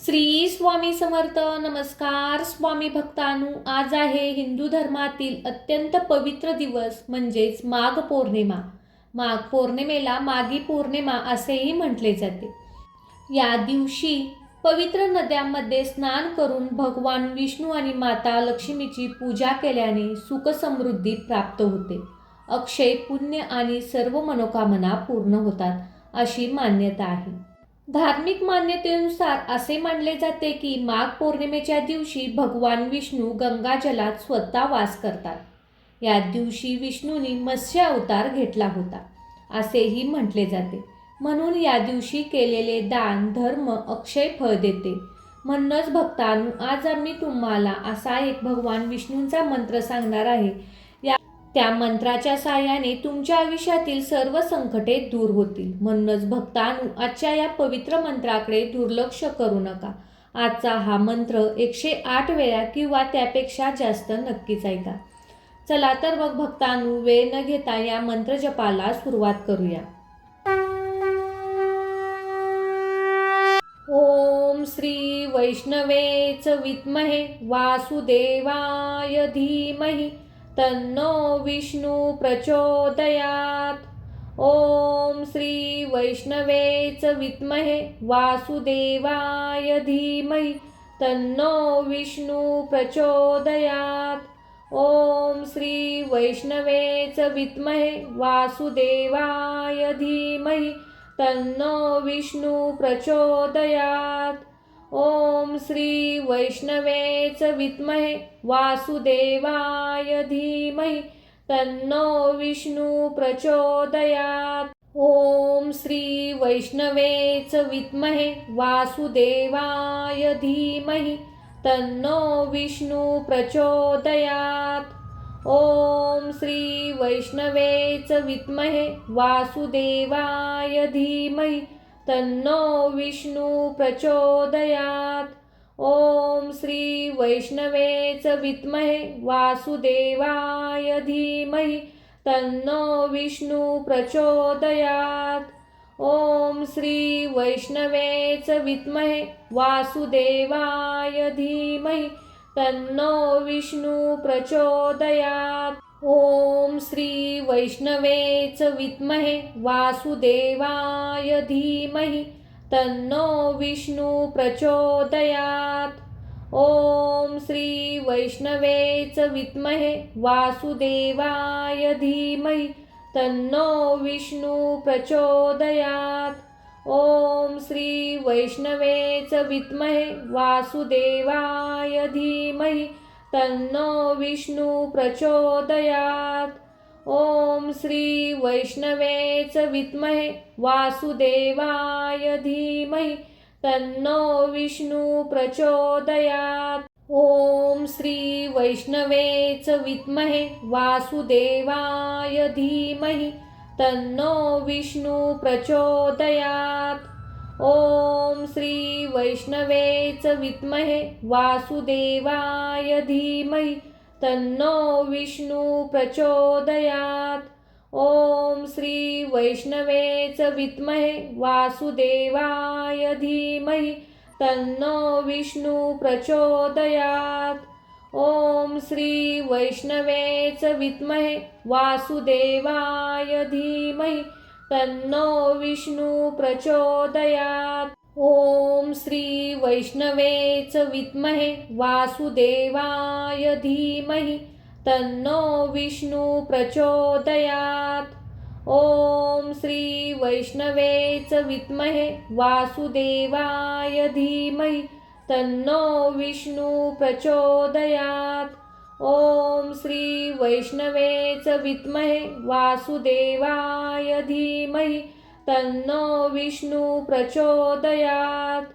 श्री स्वामी समर्थ. नमस्कार स्वामी भक्तांनो. आज आहे हिंदू धर्मातील अत्यंत पवित्र दिवस म्हणजेच माघ पौर्णिमा. माघ पौर्णिमेला माघी पौर्णिमा असेही म्हटले जाते. या दिवशी पवित्र नद्यांमध्ये स्नान करून भगवान विष्णू आणि माता लक्ष्मीची पूजा केल्याने सुख समृद्धी प्राप्त होते. अक्षय पुण्य आणि सर्व मनोकामना पूर्ण होतात अशी मान्यता आहे. धार्मिक मान्यतेनुसार असे मानले जाते की माघ पौर्णिमेच्या दिवशी भगवान विष्णू गंगाजलात स्वतः वास करतात. या दिवशी विष्णूंनी मत्स्य अवतार घेतला होता असेही म्हटले जाते. म्हणून या दिवशी केलेले दान धर्म अक्षय फळ देते. म्हणूनच भक्तांनो, आज आम्ही तुम्हाला असा एक भगवान विष्णूंचा मंत्र सांगणार आहे. त्या मंत्राच्या साहाय्याने तुमच्या आयुष्यातील सर्व संकटे दूर होतील. म्हणूनच भक्तांनो, आजच्या या पवित्र मंत्राकडे दुर्लक्ष करू नका. आजचा हा मंत्र 108 वेळा किंवा त्यापेक्षा जास्त नक्कीच ऐका. चला तर मग भक्तांनो, वेळ न घेता या मंत्र जपाला सुरुवात करूया. ओम श्री वैष्णवेच विद्महे वासुदेवाय धीमहि तन्नो विष्णु प्रचोदयात. ओम श्री वैष्णवेच विद्महे वासुदेवाय धीमहि तन्नो विष्णु प्रचोदयात. ओम श्री वैष्णवेच विद्महे वासुदेवाय धीमहि तन्नो विष्णु प्रचोदयात. ओम श्री वैष्णवेच विद्महे वासुदेवाय धीमहि तन्नो विष्णु प्रचोदयात. ओम श्री वैष्णवेच विद्महे वासुदेवाय धीमहि तन्नो विष्णु प्रचोदयात. ओम श्री वैष्णवेच विद्महे वासुदेवाय धीमहि तन्नो विष्णु प्रचोदयात. ओम श्री वैष्णवेच विद्महे वासुदेवाय धीमहि तन्नो विष्णु प्रचोदयात. ओम श्री वैष्णवेच विद्महे वासुदेवाय धीमहि तन्नो विष्णु प्रचोदयात. ओम श्री वैष्णवेच विद्महे वासुदेवाय धीमहि तन्नो विष्णु प्रचोदयात. ओम श्री वैष्णवेच विद्महे वासुदेवाय धीमहि तन्नो विष्णु प्रचोदयात. ओम श्री वैष्णवेच विद्महे वासुदेवाय धीमहि तन्नो विष्णु प्रचोदयात. ओम श्री वैष्णवेच विद्महे वासुदेवाय धीमहि तन्नो विष्णु प्रचोदयात. ओम श्री वैष्णवेच विद्महे वासुदेवाय धीमहि तन्नो विष्णु प्रचोदयात. ओम श्री वैष्णवेच विद्महे वासुदेवाय धीमहि तन्नो विष्णु प्रचोदयात. ओम श्री वैष्णवेच विद्महे वासुदेवाय धीमहि तन्नो विष्णु प्रचोदयात. ओम श्री वैष्णवेच विद्महे वासुदेवाय धीमहि तन्नो विष्णु प्रचोदयात. ओम श्री वैष्णवेच विद्महे वासुदेवाय धीमहि तन्नो विष्णु प्रचोदयात. ओम श्री वैष्णवेच विद्महे वासुदेवाय धीमहि तन्नो विष्णु प्रचोदयात. ओम श्री वैष्णवेच विद्महे वासुदेवाय धीमहि तन्नो विष्णु प्रचोदयात.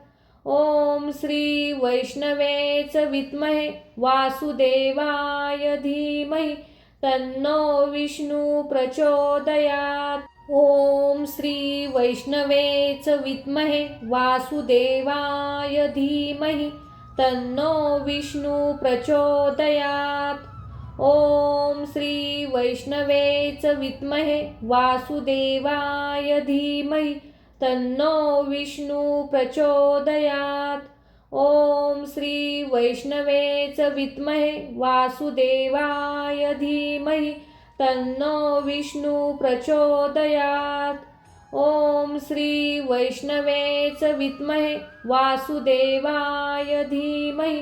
ओम श्री वैष्णवेच विद्महे वासुदेवाय धीमहि तन्नो विष्णु प्रचोदयात. ओम श्री वैष्णवेच विद्महे वासुदेवाय धीमहि तन्नो विष्णु प्रचोदयात. ओम श्री वैष्णवेच विद्महे वासुदेवाय धीमहि तन्नो विष्णु प्रचोदयात. ओम श्री वैष्णवेच विद्महे वासुदेवाय धीमहि तन्नो विष्णु प्रचोदयात्। ओम श्री वैष्णवेच विद्महे वासुदेवाय धीमहि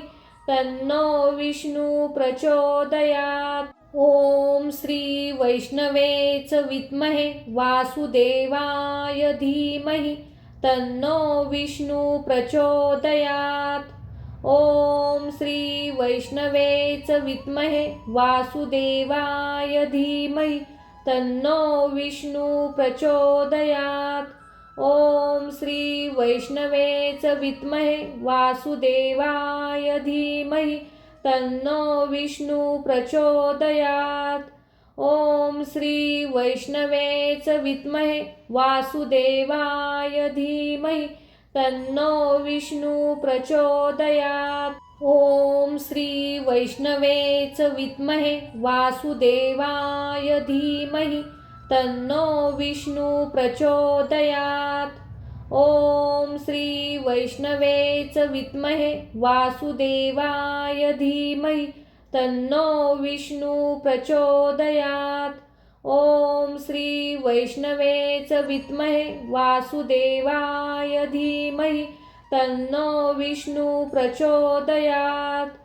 तन्नो विष्णु प्रचोदयात्। ओम श्री वैष्णवेच विद्महे वासुदेवाय धीमहि तन्नो विष्णु प्रचोदयात्। ओम श्री वैष्णवेच विद्महे वासुदेवाय धीमहि तन्नो विष्णु प्रचोदयात्। ओम श्री वैष्णवेच विद्महे वासुदेवाय धीमहि तन्नो विष्णु प्रचोदयात्। ओम श्री वैष्णवेच विद्महे वासुदेवाय धीमहि तन्नो विष्णु प्रचोदयात्। ओम श्री वैष्णवेच विद्महे वासुदेवाय धीमहि तन्नो विष्णु प्रचोदयात्। ओम श्री वैष्णवेच विद्महे वासुदेवाय धीमहि तन्नो विष्णु प्रचोदयात्। ओम श्री वैष्णवेच विद्महे वासुदेवाय धीमहि तन्नो विष्णु प्रचोदयात्।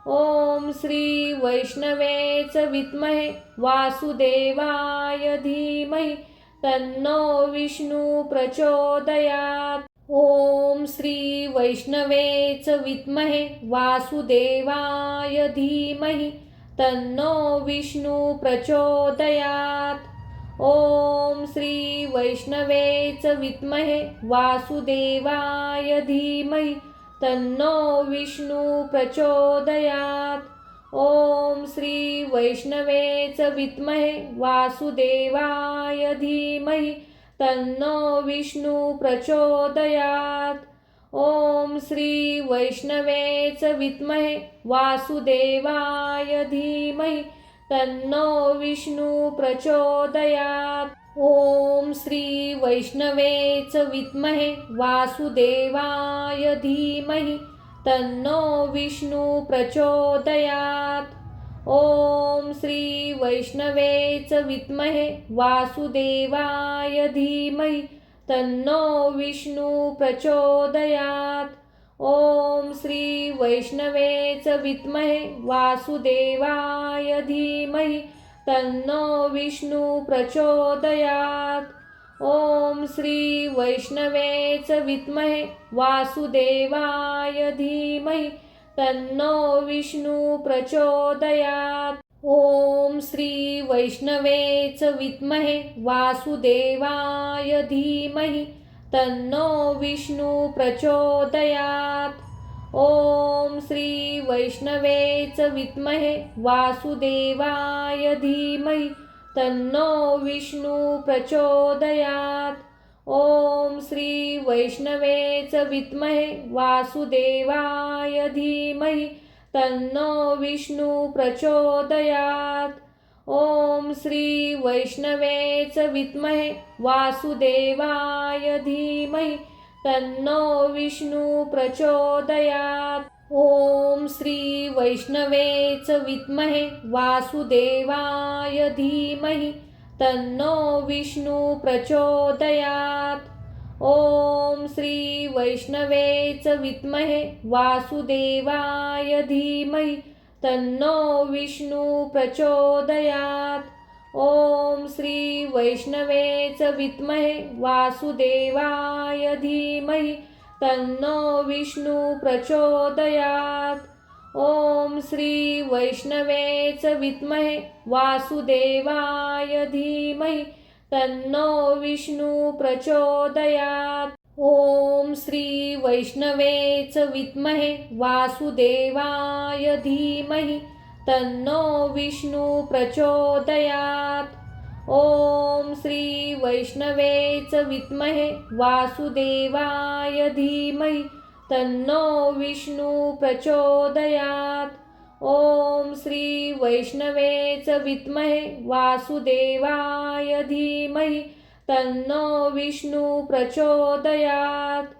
ओम श्री वैष्णवेच विद्महे वासुदेवाय धीमहि तन्नो विष्णु प्रचोदयात्। ओम श्री वैष्णवेच विद्महे वासुदेवाय धीमहि तन्नो विष्णु प्रचोदयात्। ओम श्री वैष्णवेच विद्महे वासुदेवाय धीमहि तन्नो विष्णु प्रचोदयात्। ओम श्री वैष्णवेच विद्महे वासुदेवाय धीमहि तन्नो विष्णु प्रचोदयात्। ओम श्री वैष्णवेच विद्महे वासुदेवाय धीमहि तन्नो विष्णु प्रचोदयात्। ओम श्री वैष्णवेच विद्महे वासुदेवाय धीमहि तन्नो विष्णु प्रचोदयात्। ओम श्री वैष्णवेच विद्महे वासुदेवाय धीमहि तन्नो विष्णु प्रचोदयात्। ओम श्री वैष्णवेच विद्महे वासुदेवाय धीमहि तन्नो विष्णु प्रचोदयात्। ओम श्री वैष्णवेच विद्महे वासुदेवाय धीमहि तन्नो विष्णु प्रचोदयात्। ओम श्री वैष्णवेच विद्महे वासुदेवाय धीमहि तन्नो विष्णु प्रचोदयात्। ओम श्री वैष्णवेच विद्महे वासुदेवाय धीमहि तन्नो विष्णु प्रचोदयात्। ओम श्री वैष्णवेच विद्महे वासुदेवाय धीमहि तन्नो विष्णु प्रचोदयात्। ओम श्री वैष्णवेच विद्महे वासुदेवाय धीमहि तन्नो विष्णु प्रचोदयात्। ओम श्री वैष्णवेच विद्महे वासुदेवाय धीमहि तन्नो विष्णु प्रचोदयात्। ओम श्री वैष्णवेच विद्महे वासुदेवाय धीमहि तन्नो विष्णु प्रचोदयात्। ओम श्री वैष्णवेच विद्महे वासुदेवाय धीमहि तन्नो विष्णु प्रचोदयात्। ओम श्री वैष्णवेच विद्महे वासुदेवाय धीमहि तन्नो विष्णु प्रचोदयात्। ओम श्री वैष्णवेच विद्महे वासुदेवाय धीमहि तन्नो विष्णु प्रचोदयात्। ओम श्री वैष्णवेच विद्महे वासुदेवाय धीमहि तन्नो विष्णु प्रचोदयात्। ओम श्री वैष्णवेच विद्महे वासुदेवाय धीमहि तन्नो विष्णु प्रचोदयात्।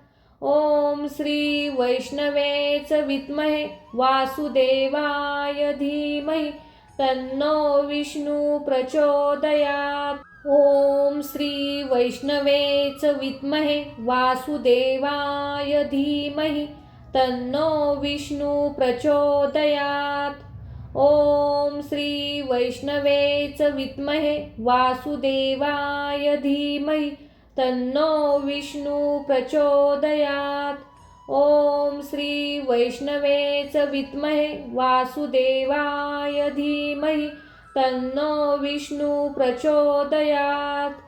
ओम श्री वैष्णवेच विद्महे वासुदेवाय धीमहि तन्नो विष्णु प्रचोदयात्। ओम श्री वैष्णवेच विद्महे वासुदेवाय धीमहि तन्नो विष्णु प्रचोदयात्। ओम श्री वैष्णवेच विद्महे वासुदेवाय धीमहि तन्नो विष्णु प्रचोदयात्। ओम श्री वैष्णवेच विद्महे वासुदेवाय धीमहि तन्नो विष्णु प्रचोदयात्।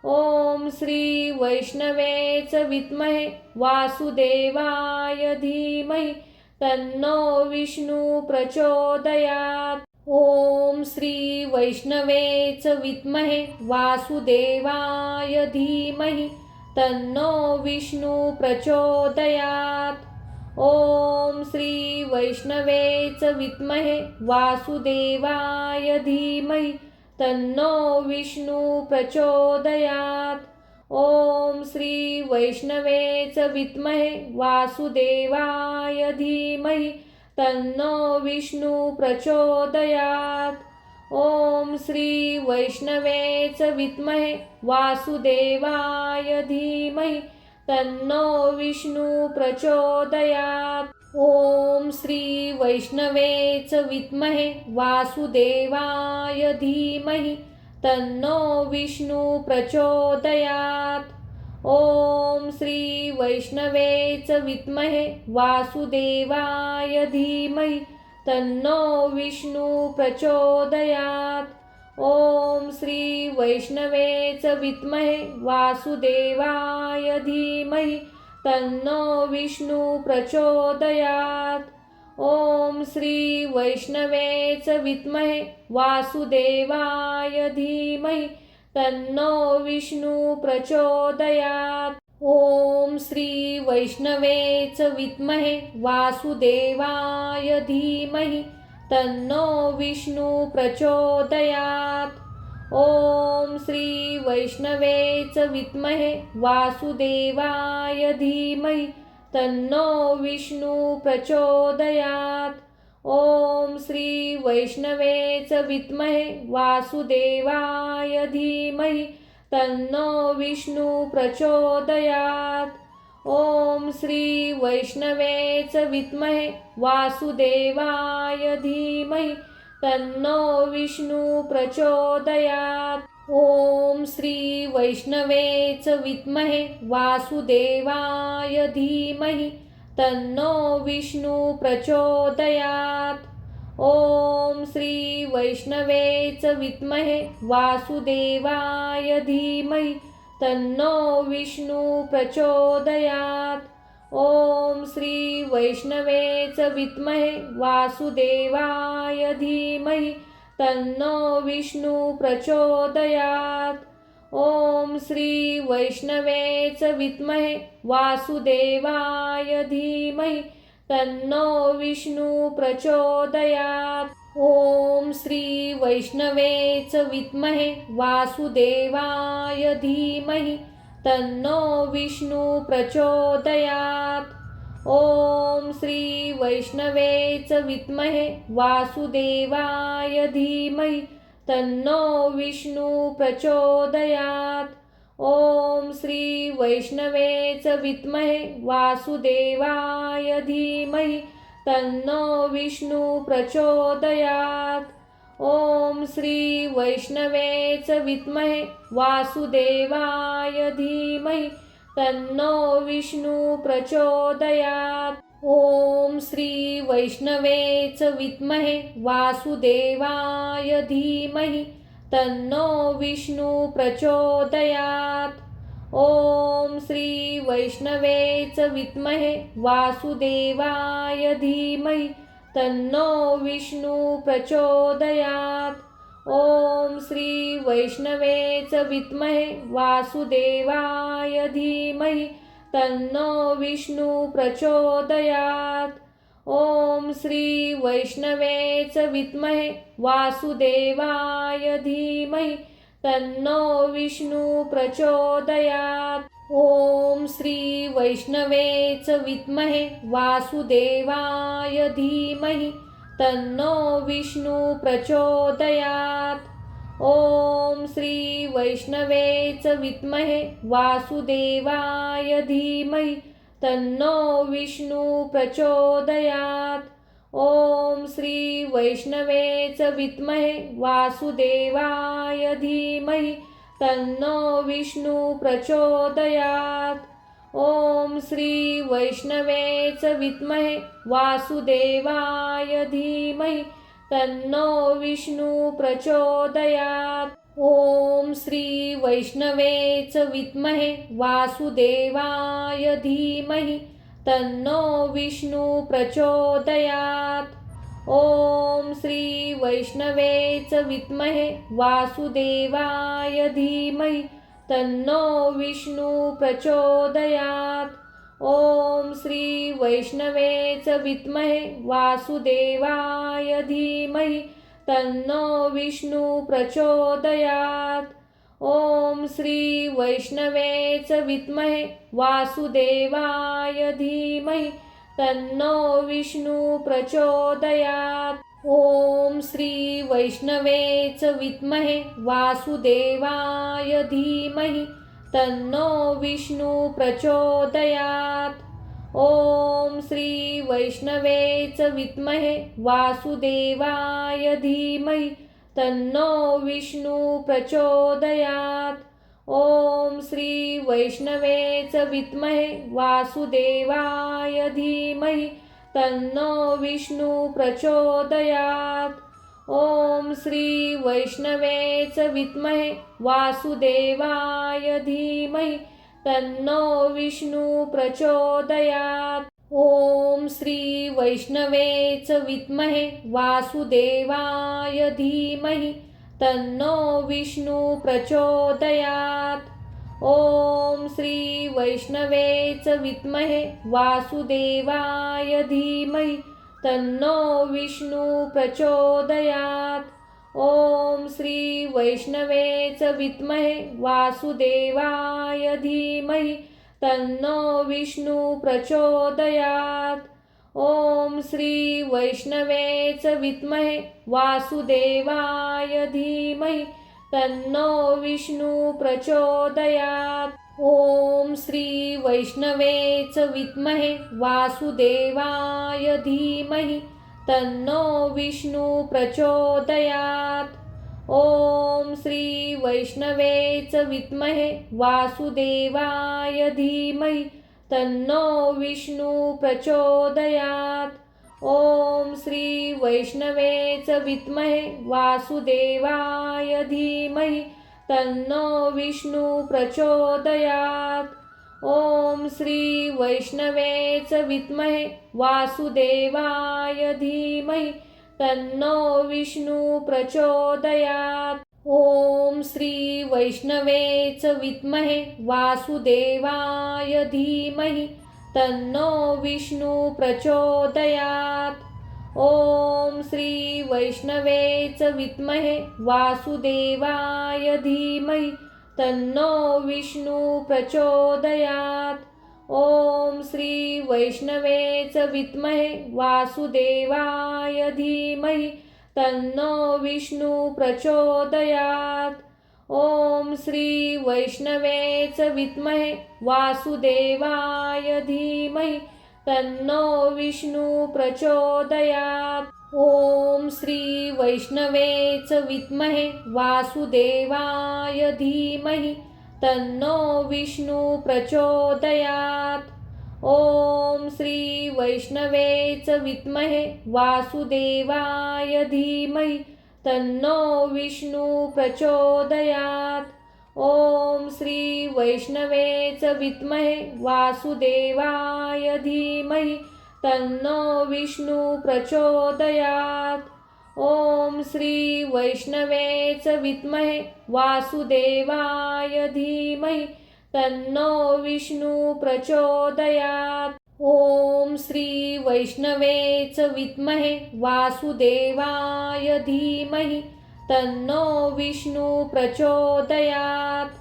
ओम श्री वैष्णवेच विद्महे वासुदेवाय धीमहि तन्नो विष्णु प्रचोदयात्। ओम श्री वैष्णवेच विद्महे वासुदेवाय धीमहि तन्नो विष्णु प्रचोदयात्। ओम श्री वैष्णवेच विद्महे वासुदेवाय धीमहि तन्नो विष्णु प्रचोदयात्। ओम श्री वैष्णवेच विद्महे वासुदेवाय धीमहि तन्नो विष्णु प्रचोदयात्। ओम श्री वैष्णवेच विद्महे वासुदेवाय धीमहि तन्नो विष्णु प्रचोदयात्। ओम श्री वैष्णवेच विद्महे वासुदेवाय धीमहि तन्नो विष्णु प्रचोदयात्। ओम श्री वैष्णवेच विद्महे वासुदेवाय धीमहि तन्नो विष्णु प्रचोदयात्। ओम श्री वैष्णवेच विद्महे वासुदेवाय धीमहि तन्नो विष्णु प्रचोदयात्। ओम श्री वैष्णवेच विद्महे वासुदेवाय धीमहि तन्नो विष्णु प्रचोदयात्। ओम श्री वैष्णवेच विद्महे वासुदेवाय धीमहि तन्नो विष्णु प्रचोदयात्। ओम श्री वैष्णवेच विद्महे वासुदेवाय धीमहि तन्नो विष्णु प्रचोदयात्। ओम श्री वैष्णवेच विद्महे वासुदेवाय धीमहि तन्नो विष्णु प्रचोदयात्। ओम श्री वैष्णवेच विद्महे वासुदेवाय धीमहि तन्नो विष्णु प्रचोदयात्। ओम श्री वैष्णवेच विद्महे वासुदेवाय धीमहि तन्नो विष्णु प्रचोदयात्। ओम श्री वैष्णवेच विद्महे वासुदेवाय धीमहि तन्नो विष्णु प्रचोदयात्। ओम श्री वैष्णवेच विद्महे वासुदेवाय धीमहि तन्नो विष्णु प्रचोदयात्। ओम श्री वैष्णवेच विद्महे वासुदेवाय धीमहि तन्नो विष्णु प्रचोदयात्। ओम श्री वैष्णवेच विद्महे वासुदेवाय धीमहि तन्नो विष्णु प्रचोदयात्। ओम श्री वैष्णवेच विद्महे वासुदेवाय धीमहि तन्नो विष्णु प्रचोदयात्। ओम श्री वैष्णवेच विद्महे वासुदेवाय धीमहि तन्नो विष्णु प्रचोदयात्। ओम श्री वैष्णवेच विद्महे वासुदेवाय धीमहि तन्नो विष्णु प्रचोदयात्। ओम श्री वैष्णवेच विद्महे वासुदेवाय धीमहि तन्नो विष्णु प्रचोदयात्। ओम श्री वैष्णवेच विद्महे वासुदेवाय धीमहि तन्नो विष्णु प्रचोदयात्। ओम श्री वैष्णवेच विद्महे वासुदेवाय धीमहि तन्नो विष्णु प्रचोदयात्। ओम श्री वैष्णवेच विद्महे वासुदेवाय धीमहि तन्नो विष्णु प्रचोदयात्। ओम श्री वैष्णवेच विद्महे वासुदेवाय धीमहि तन्नो विष्णु प्रचोदयात्। ओम श्री वैष्णवेच विद्महे वासुदेवाय धीमहि तन्नो विष्णु प्रचोदयात्। ओम श्री वैष्णवेच विद्महे वासुदेवाय धीमहि तन्नो विष्णु प्रचोदयात्। ओम श्री वैष्णवेच विद्महे वासुदेवाय धीमहि तन्नो विष्णु प्रचोदयात्। ओम श्री वैष्णवेच विद्महे वासुदेवाय धीमहि तन्नो विष्णु प्रचोदयात्। ओम श्री वैष्णवेच विद्महे वासुदेवाय धीमहि तन्नो विष्णु प्रचोदयात्। ओम श्री वैष्णवेच विद्महे वासुदेवाय धीमहि तन्नो विष्णु प्रचोदयात्। ओम श्री वैष्णवेच विद्महे वासुदेवाय धीमहि तन्नो विष्णु प्रचोदयात्। ओम श्री वैष्णवेच विद्महे वासुदेवाय धीमहि तन्नो विष्णु प्रचोदयात्। ओम श्री वैष्णवेच विद्महे वासुदेवाय धीमहि तन्नो विष्णु प्रचोदयात्। ओम श्री वैष्णवेच विद्महे वासुदेवाय धीमहि तन्नो विष्णु प्रचोदयात्। ओम श्री वैष्णवेच विद्महे वासुदेवाय धीमहि तन्नो विष्णु प्रचोदयात्। ओम श्री वैष्णवेच विद्महे वासुदेवाय धीमहि तन्नो विष्णु प्रचोदयात्। ओम श्री वैष्णवेच विद्महे वासुदेवाय धीमहि तन्नो विष्णु प्रचोदयात्। ओम श्री वैष्णवेच विद्महे वासुदेवाय धीमहि तन्नो विष्णु प्रचोदयात्। ओम श्री वैष्णवेच विद्महे वासुदेवाय धीमहि तन्नो विष्णु प्रचोदयात्। ओम श्री वैष्णवेच विद्महे वासुदेवाय धीमहि तन्नो विष्णु प्रचोदयात्। ओम श्री वैष्णवेच विद्महे वासुदेवाय धीमहि तन्नो विष्णु प्रचोदयात्। ओम श्री वैष्णवेच विद्महे वासुदेवाय धीमहि तन्नो विष्णु प्रचोदयात्। ओम श्री वैष्णवेच विद्महे वासुदेवाय धीमहि तन्नो विष्णु प्रचोदयात्। ओम श्री वैष्णवेच विद्महे वासुदेवाय धीमहि तन्नो विष्णु प्रचोदयात्। ओम श्री वैष्णवेच विद्महे वासुदेवाय धीमहि तन्नो विष्णु प्रचोदयात्। ओम श्री वैष्णवेच विद्महे वासुदेवाय धीमहि तन्नो विष्णु प्रचोदयात्। ओम श्री वैष्णवेच विद्महे वासुदेवाय धीमहि तन्नो विष्णु प्रचोदयात्। ओम श्री वैष्णवेच विद्महे वासुदेवाय धीमहि तन्नो विष्णु प्रचोदयात्। ओम श्री वैष्णवेच विद्महे वासुदेवाय धीमहि तन्नो विष्णु प्रचोदयात्। ओम श्री वैष्णवेच विद्महे वासुदेवाय धीमहि तन्नो विष्णु प्रचोदयात्। ओम श्री वैष्णवेच विद्महे वासुदेवाय धीमहि तन्नो विष्णु प्रचोदयात्। ओम श्री वैष्णवेच विद्महे वासुदेवाय धीमहि तन्नो विष्णु प्रचोदयात्।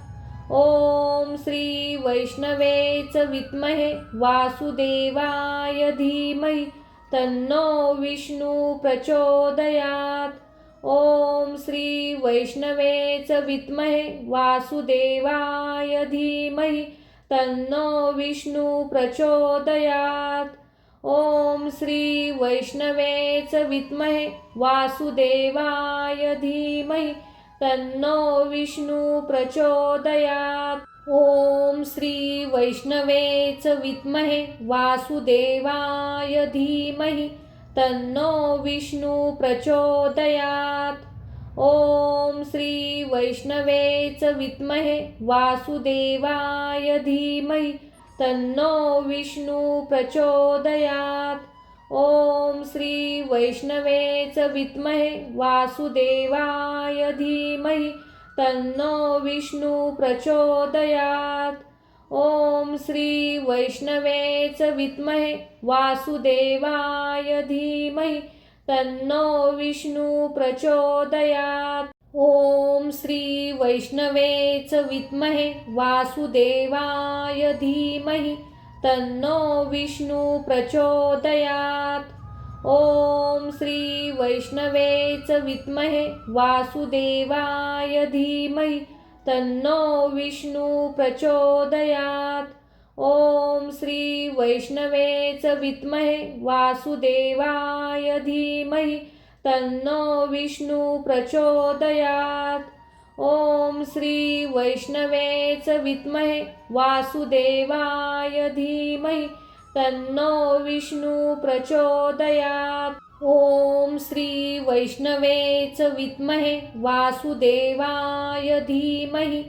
ओम श्री वैष्णवे च विद्महे वासुदेवाय धीमहि तन्नो विष्णु प्रचोदयात्। ओम श्री वैष्णवे च विद्महे वासुदेवाय धीमहि तन्नो विष्णु प्रचोदयात्। ओम श्री वैष्णवे च विद्महे वासुदेवाय धीमहि तन्नो विष्णु प्रचोदयात्। ओम श्री वैष्णवे च विद्महे वासुदेवाय धीमहि तन्नो विष्णु प्रचोदयात्। ओम श्री वैष्णवे च विद्महे वासुदेवाय धीमहि तन्नो विष्णु प्रचोदयात्। ओम श्री वैष्णवे च विद्महे वासुदेवाय धीमहि तन्नो विष्णु प्रचोदयात्। ओम श्री वैष्णवे च विद्महे वासुदेवाय धीमहि तन्नो विष्णु प्रचोदयात्। ओम श्री वैष्णवे च विद्महे वासुदेवाय धीमहि तन्नो विष्णु प्रचोदयात्। ओम श्री वैष्णवे च विद्महे वासुदेवाय धीमहि तन्नो विष्णु प्रचोदयात्। ओम श्री वैष्णवे च विद्महे वासुदेवाय धीमहि तन्नो विष्णु प्रचोदयात्। ओम श्री वैष्णवे च विद्महे वासुदेवाय धीमहि तन्नो विष्णु प्रचोदयात्। ओम श्री वैष्णवे च विद्महे वासुदेवाय धीमहि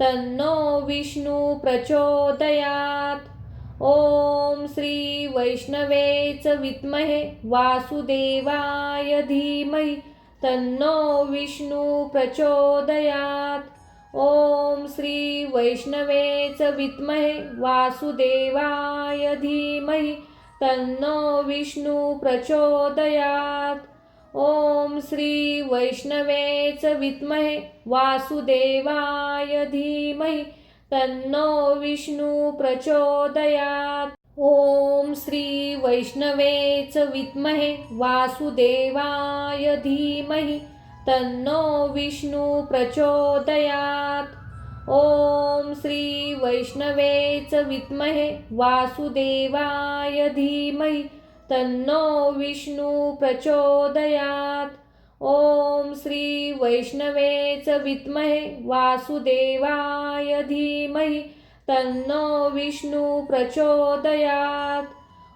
तन्नो विष्णु प्रचोदयात्। ओम श्री वैष्णवे च विद्महे वासुदेवाय धीमहि तन्नो विष्णु प्रचोदयात्। ओम श्री वैष्णवे च विद्महे वासुदेवाय धीमहि तन्नो विष्णु प्रचोदयात्। ओम श्री वैष्णवे च विद्महे वासुदेवाय धीमहि तन्नो विष्णु प्रचोदयात्। ओम श्री वैष्णवे च विद्महे वासुदेवाय धीमहि तन्नो विष्णु प्रचोदयात्। ओम श्री वैष्णवे च विद्महे वासुदेवाय धीमहि तन्नो विष्णु प्रचोदयात्। ओम श्री वैष्णवे च विद्महे वासुदेवाय धीमहि तन्नो विष्णु प्रचोदयात्।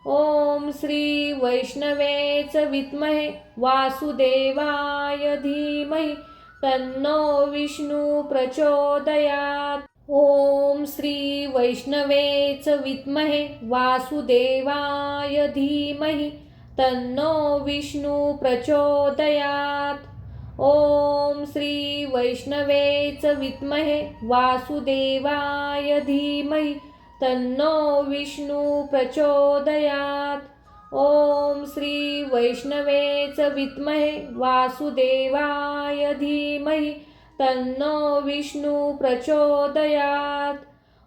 ओम श्री वैष्णवे च विद्महे वासुदेवाय धीमहि तन्नो विष्णु प्रचोदयात्। ओम श्री वैष्णवे च विद्महे वासुदेवाय धीमहि तन्नो विष्णु प्रचोदयात्। ओम श्री वैष्णवे च विद्महे वासुदेवाय धीमहि तन्नो विष्णु प्रचोदयात्। ओम श्री वैष्णवे च विद्महे वासुदेवाय धीमहि तन्नो विष्णु प्रचोदयात्।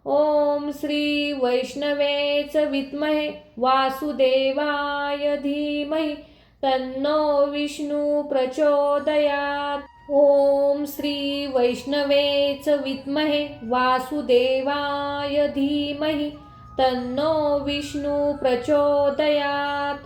ओम श्री वैष्णवे च विद्महे वासुदेवाय धीमहि तन्नो विष्णु प्रचोदयात्। ओम श्री वैष्णवे च विद्महे वासुदेवाय धीमहि तन्नो विष्णु प्रचोदयात्।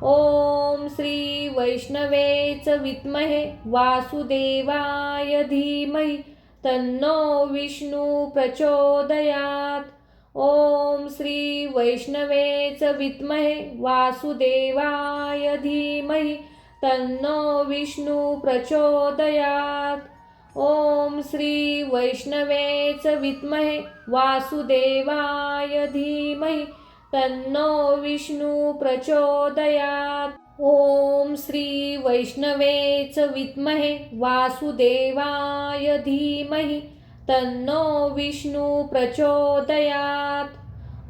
ओम श्री वैष्णवे च विद्महे वासुदेवाय धीमहि तन्नो विष्णु प्रचोदयात्। ओम श्री वैष्णवे च विद्महे वासुदेवाय धीमहि तन्नो विष्णु प्रचोदयात्। ओम श्री वैष्णवे च विद्महे वासुदेवाय धीमहि तन्नो विष्णु प्रचोदयात्। ओम श्री वैष्णवे च विद्महे वासुदेवाय धीमहि तन्नो विष्णु प्रचोदयात्।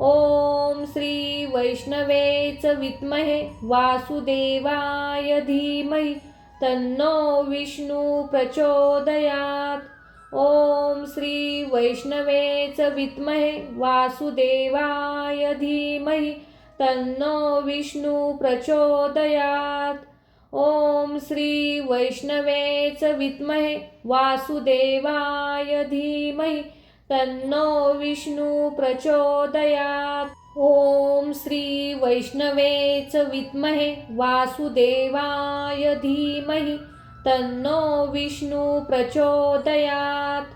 ओम श्री वैष्णवे च विद्महे वासुदेवाय धीमहि तन्नो विष्णु प्रचोदयात्। ओम श्री वैष्णवे च विद्महे वासुदेवाय धीमहि तन्नो विष्णु प्रचोदयात्। ओम श्री वैष्णवे च विद्महे वासुदेवाय धीमहि तन्नो विष्णु प्रचोदयात्। ओम श्री वैष्णवे च विद्महे वासुदेवाय धीमहि तन्नो विष्णु प्रचोदयात्।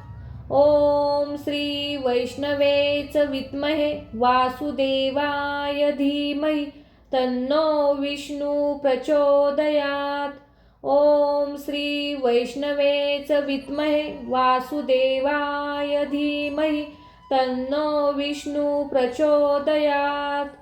ओम श्री वैष्णवे च विद्महे वासुदेवाय धीमहि तन्नो विष्णु प्रचोदयात्। ओम श्री वैष्णवे च विद्महे वासुदेवाय धीमहि तन्नो विष्णु प्रचोदयात्।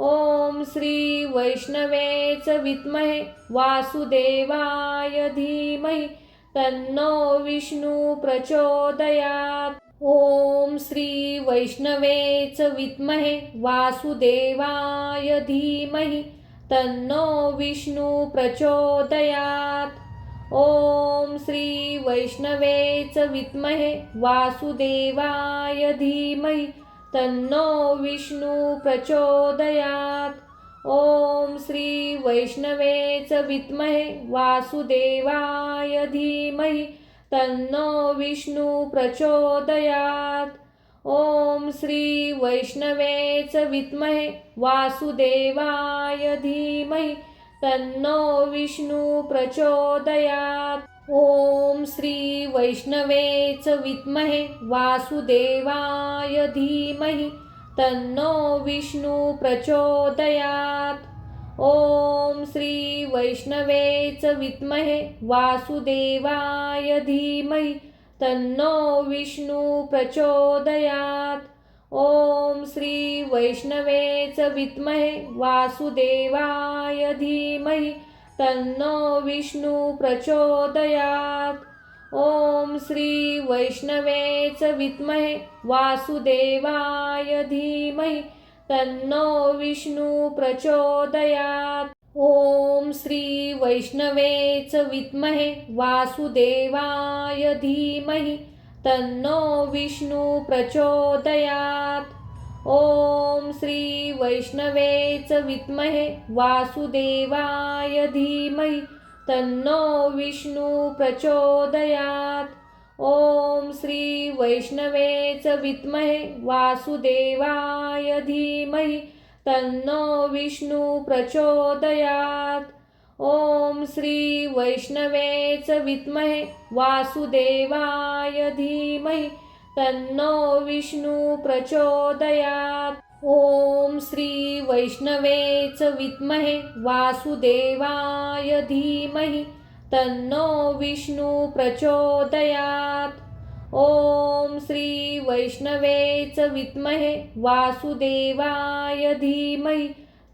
ओम श्री वैष्णवे च विद्महे वासुदेवाय धीमहि तन्नो विष्णु प्रचोदयात्। ओम श्री वैष्णवे च विद्महे वासुदेवाय धीमहि तन्नो विष्णु प्रचोदयात्। ओम श्री वैष्णवे च विद्महे वासुदेवाय धीमहि तन्नो विष्णु प्रचोदयात्। ओम श्री वैष्णवे च विद्महे वासुदेवाय धीमहि तन्नो विष्णु प्रचोदयात्। ओम श्री वैष्णवे च विद्महे वासुदेवाय धीमहि तन्नो विष्णु प्रचोदयात्। ओम श्री वैष्णवे च विद्महे वासुदेवाय धीमहि तन्नो विष्णु प्रचोदयात्। ओम श्री वैष्णवे च विद्महे वासुदेवाय धीमहि तन्नो विष्णु प्रचोदयात्। ओम श्री वैष्णवे च विद्महे वासुदेवाय धीमहि तन्नो विष्णु प्रचोदयात्। ओम श्री वैष्णवे च विद्महे वासुदेवाय धीमहि तन्नो विष्णु प्रचोदयात्। ओम श्री वैष्णवे च विद्महे वासुदेवाय धीमहि तन्नो विष्णु प्रचोदयात्। ओम श्री वैष्णवे च विद्महे वासुदेवाय धीमहि तन्नो विष्णु प्रचोदयात्। ओम श्री वैष्णवे च विद्महे वासुदेवाय धीमहि तन्नो विष्णु प्रचोदयात्। ओम श्री वैष्णवे च विद्महे वासुदेवाय धीमहि तन्नो विष्णु प्रचोदयात्। ओम श्री वैष्णवे च विद्महे वासुदेवाय धीमहि तन्नो विष्णु प्रचोदयात्। ओम श्री वैष्णवे च विद्महे वासुदेवाय धीमहि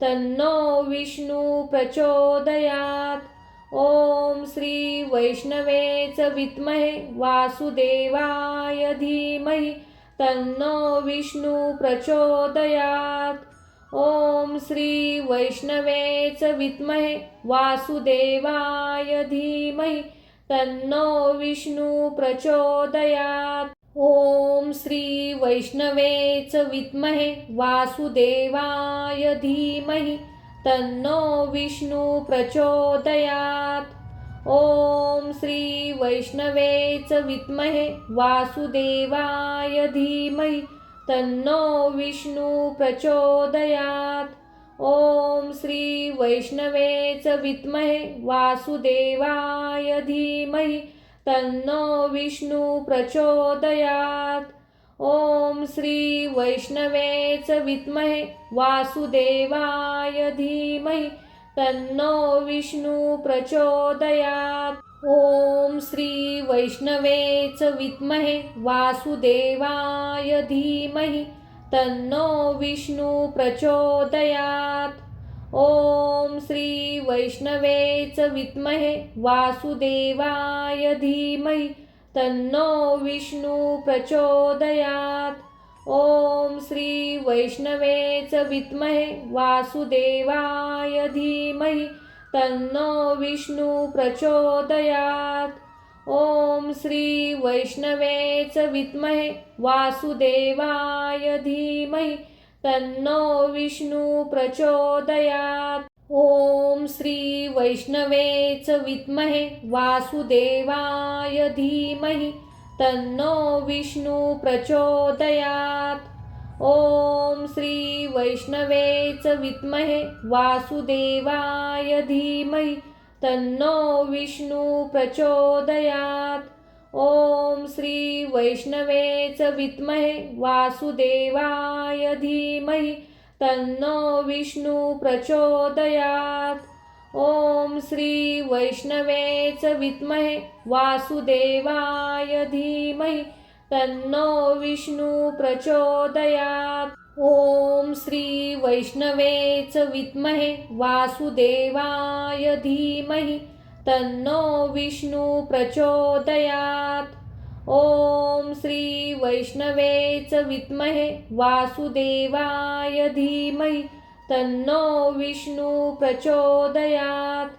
तन्नो विष्णु प्रचोदयात्। ओम श्री वैष्णवे च विद्महे वासुदेवाय धीमहि तन्नो विष्णु प्रचोदयात्। ओम श्री वैष्णवे च विद्महे वासुदेवाय धीमहि तन्नो विष्णु प्रचोदयात्। ओम श्री वैष्णवे च विद्महे वासुदेवाय धीमहि तन्नो विष्णु प्रचोदयात्। ओम श्री वैष्णवे च विद्महे वासुदेवाय धीमहि तन्नो विष्णु प्रचोदयात्। ओम श्री वैष्णवे च विद्महे वासुदेवाय धीमहि तन्नो विष्णु प्रचोदयात्। ओम श्री वैष्णवे च विद्महे वासुदेवाय धीमहि तन्नो विष्णु प्रचोदयात्। ओम श्री वैष्णवे च विद्महे वासुदेवाय धीमहि तन्नो विष्णु प्रचोदयात्। ओम श्री वैष्णवे च विद्महे वासुदेवाय धीमहि तन्नो विष्णु प्रचोदयात्। ओम श्री वैष्णवे च विद्महे वासुदेवाय धीमहि तन्नो विष्णु प्रचोदयात्। ओम श्री वैष्णवेच विद्महे वासुदेवाय धीमहि तन्नो विष्णु प्रचोदयात्। ओम श्री वैष्णवेच विद्महे वासुदेवाय धीमहि तन्नो विष्णु प्रचोदयात्। ओम श्री वैष्णवेच विद्महे वासुदेवाय धीमहि तन्नो विष्णु प्रचोदयात्। ओम श्री वैष्णवेच विद्महे वासुदेवाय धीमहि तन्नो विष्णु प्रचोदयात्। ओम श्री वैष्णवेच विद्महे वासुदेवाय धीमहि तन्नो विष्णु प्रचोदयात्। ओम श्री वैष्णवेच विद्महे वासुदेवाय धीमहि तन्नो विष्णु प्रचोदयात्। ओम श्री वैष्णवेच विद्महे वासुदेवाय धीमहि तन्नो विष्णु प्रचोदयात्।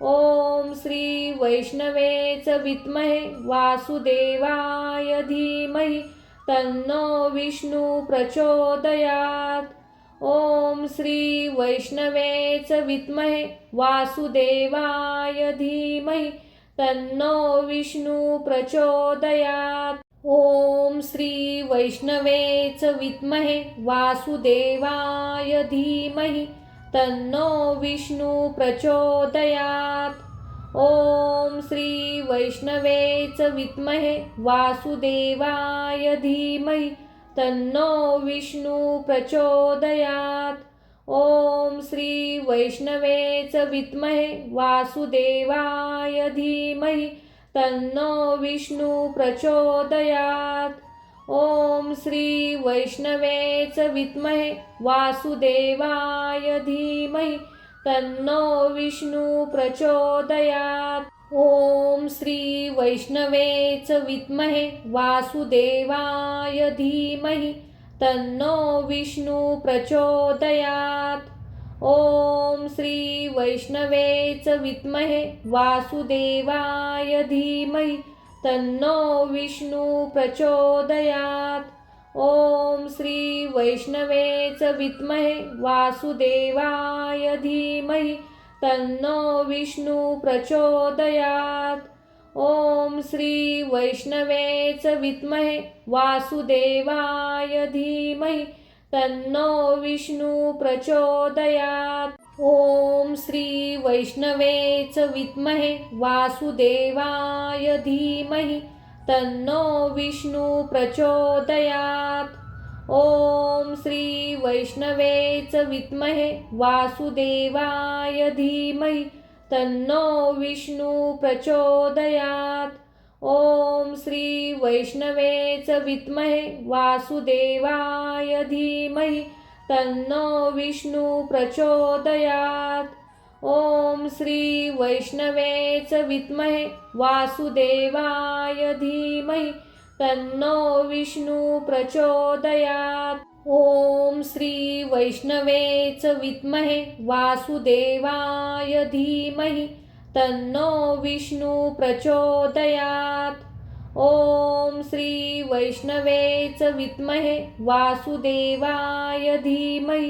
ओम श्री वैष्णवेच विद्महे वासुदेवाय धीमहि तन्नो विष्णु प्रचोदयात्। ओम श्री वैष्णवेच विद्महे वासुदेवाय धीमहि तन्नो विष्णु प्रचोदयात्। ओम श्री वैष्णवेच विद्महे वासुदेवाय धीमहि तन्नो विष्णु प्रचोदयात्। ओम श्री वैष्णवेच विद्महे वासुदेवाय धीमहि तन्नो विष्णु प्रचोदयात्। ओम श्री वैष्णवेच विद्महे वासुदेवाय धीमहि तन्नो विष्णु प्रचोदयात्। ओम श्री वैष्णवेच विद्महे वासुदेवाय धीमहि तन्नो विष्णु प्रचोदयात्। ओम श्री वैष्णवेच विद्महे वासुदेवाय धीमहि तन्नो विष्णु प्रचोदयात्। ओम श्री वैष्णवेच विद्महे वासुदेवाय धीमहि तन्नो विष्णु प्रचोदयात्। ओम श्री वैष्णवेच विद्महे वासुदेवाय धीमहि तन्नो विष्णु प्रचोदयात्। ओम श्री वैष्णवेच विद्महे वासुदेवाय धीमहि तन्नो विष्णु प्रचोदयात्। ओम श्री वैष्णवेच विद्महे वासुदेवाय धीमहि तन्नो विष्णु प्रचोदयात्। ओम श्री वैष्णवेच विद्महे वासुदेवाय धीमहि तन्नो विष्णु प्रचोदयात्। ओम श्री वैष्णवेच विद्महे वासुदेवाय धीमहि तन्नो विष्णु प्रचोदयात्। ओम श्री वैष्णवेच विद्महे वासुदेवाय धीमहि तन्नो विष्णु प्रचोदयात्। ओम श्री वैष्णवेच विद्महे वासुदेवाय धीमहि तन्नो विष्णु प्रचोदयात्। ओम श्री वैष्णवेच विद्महे वासुदेवाय धीमहि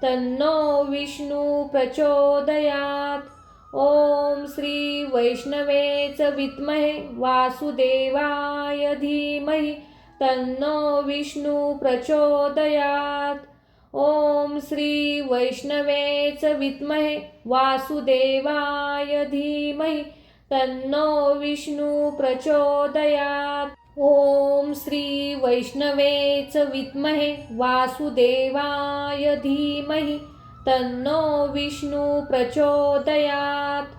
तन्नो विष्णु प्रचोदयात्। ओम श्री वैष्णवेच विद्महे वासुदेवाय धीमहि तन्नो विष्णु प्रचोदयात्। ओम श्री वैष्णवेच विद्महे वासुदेवाय धीमहि तन्नो विष्णु प्रचोदयात्। ओम श्री वैष्णवेच विद्महे वासुदेवाय धीमहि तन्नो विष्णु प्रचोदयात्।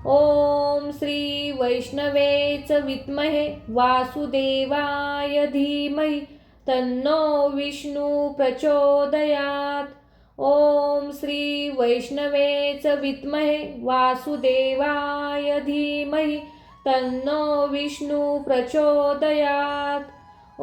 ओम श्री वैष्णवेच विद्महे वासुदेवाय धीमहि तन्नो विष्णु प्रचोदयात्। ओम श्री वैष्णवेच विद्महे वासुदेवाय धीमहि तन्नो विष्णु प्रचोदयात्।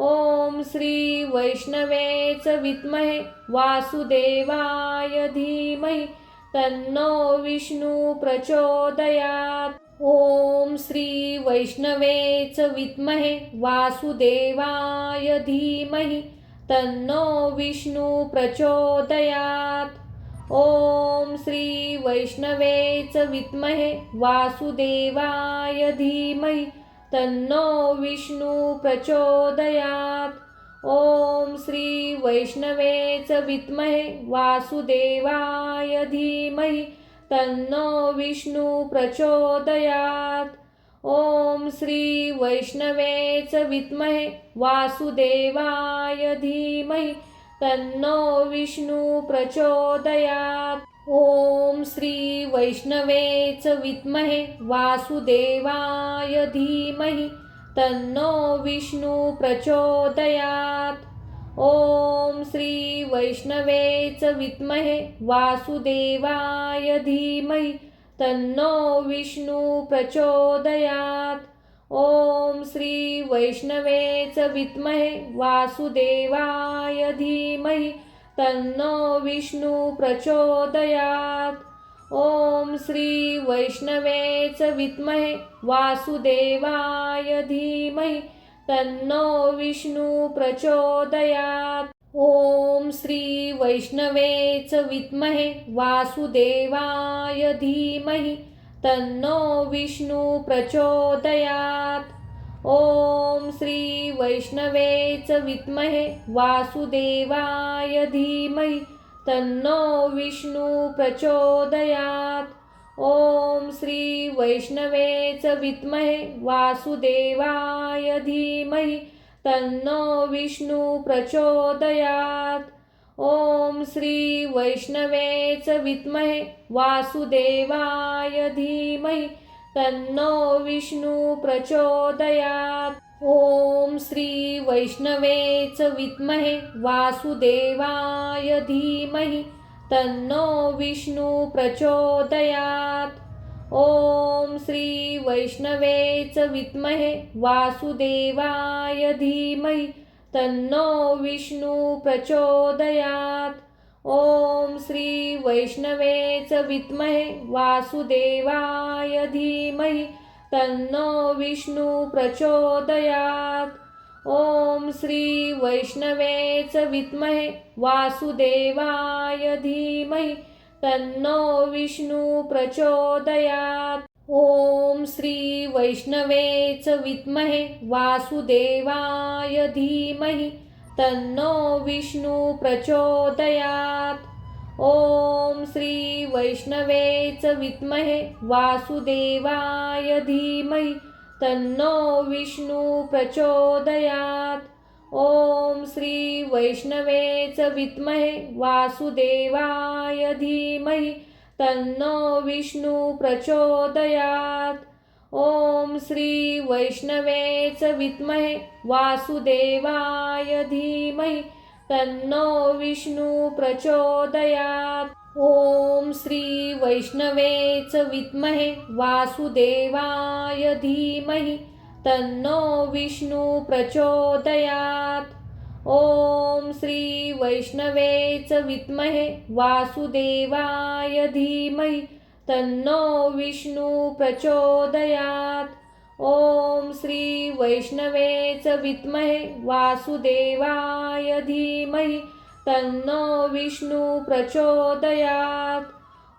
ओम श्री वैष्णवेच विद्महे वासुदेवाय धीमहि तन्नो विष्णु प्रचोदयात्। ओम श्री वैष्णवेच विद्महे वासुदेवाय धीमहि तन्नो विष्णु प्रचोदयात्। ओम श्री वैष्णवेच विद्महे वासुदेवाय धीमहि तन्नो विष्णु प्रचोदयात्। ओम श्री वैष्णवेच विद्महे वासुदेवाय धीमहि तन्नो विष्णु प्रचोदयात्। ओम श्री वैष्णवेच विद्महे वासुदेवाय धीमहि तन्नो विष्णु प्रचोदयात्। ओम श्री वैष्णवेच विद्महे वासुदेवाय धीमहि तन्नो विष्णु प्रचोदयात्। ओम श्री वैष्णवेच विद्महे वासुदेवाय धीमहि तन्नो विष्णु प्रचोदयात्। ओम श्री वैष्णवेच विद्महे वासुदेवाय धीमहि तन्नो विष्णु प्रचोदयात्। ओम श्री वैष्णवेच विद्महे वासुदेवाय धीमहि तन्नो विष्णु प्रचोदयात्। ओम श्री वैष्णवेच विद्महे वासुदेवाय धीमहि तन्नो विष्णु प्रचोदयात्। ओम श्री वैष्णवेच विद्महे वासुदेवाय धीमहि तन्नो विष्णु प्रचोदयात्। ओम श्री वैष्णवेच विद्महे वासुदेवाय धीमहि तन्नो विष्णु प्रचोदयात्। ओम श्री वैष्णवेच विद्महे वासुदेवाय धीमहि तन्नो विष्णु प्रचोदयात्। ओम श्री वैष्णवेच विद्महे वासुदेवाय धीमहि तन्नो विष्णु प्रचोदयात्। ओम श्री वैष्णवेच विद्महे वासुदेवाय धीमहि तन्नो विष्णु प्रचोदयात्। ओम श्री वैष्णवेच विद्महे वासुदेवाय धीमहि तन्नो विष्णु प्रचोदयात्। ओम श्री वैष्णवेच विद्महे वासुदेवाय धीमहि तन्नो विष्णु प्रचोदयात्। ओम श्री वैष्णवेच विद्महे वासुदेवाय धीमहि तन्नो विष्णु प्रचोदयात्। ओम श्री वैष्णवेच विद्महे वासुदेवाय धीमहि तन्नो विष्णु प्रचोदयात्। ओम श्री वैष्णवेच विद्महे वासुदेवाय धीमहि तन्नो विष्णु प्रचोदयात्। ओम श्री वैष्णवेच विद्महे वासुदेवाय धीमहि तन्नो विष्णु प्रचोदयात्। ओम श्री वैष्णवेच विद्महे वासुदेवाय धीमहि तन्नो विष्णु प्रचोदयात्। ओम श्री वैष्णवेच विद्महे वासुदेवाय धीमहि तन्नो विष्णु प्रचोदयात्। ओम श्री वैष्णवेच विद्महे वासुदेवाय धीमहि तन्नो विष्णु प्रचोदयात्।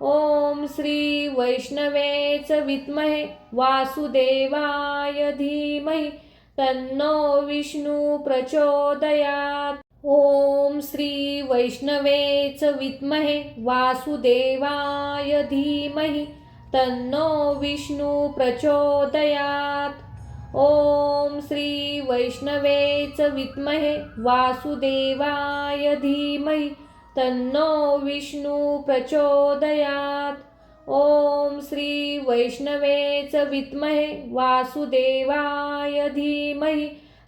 ओम श्री वैष्णवेच विद्महे वासुदेवाय धीमहि तन्नो विष्णु प्रचोदयात्। ओम श्री वैष्णवेच विद्महे वासुदेवाय धीमहि तन्नो विष्णु प्रचोदयात्। ओम श्री वैष्णवेच विद्महे वासुदेवाय धीमहि तन्नो विष्णु प्रचोदयात्। ओम श्री वैष्णवेच विद्महे वासुदेवाय धीमहि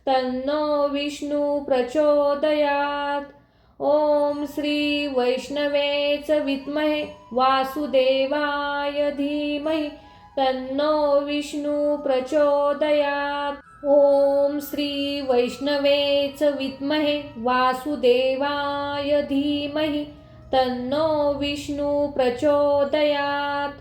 तन्नो विष्णु प्रचोदयात्। ओम श्री वैष्णवेच विद्महे वासुदेवाय धीमहि तन्नो विष्णु प्रचोदयात्। ओम श्री वैष्णवेच विद्महे वासुदेवाय धीमहि तन्नो विष्णु प्रचोदयात्।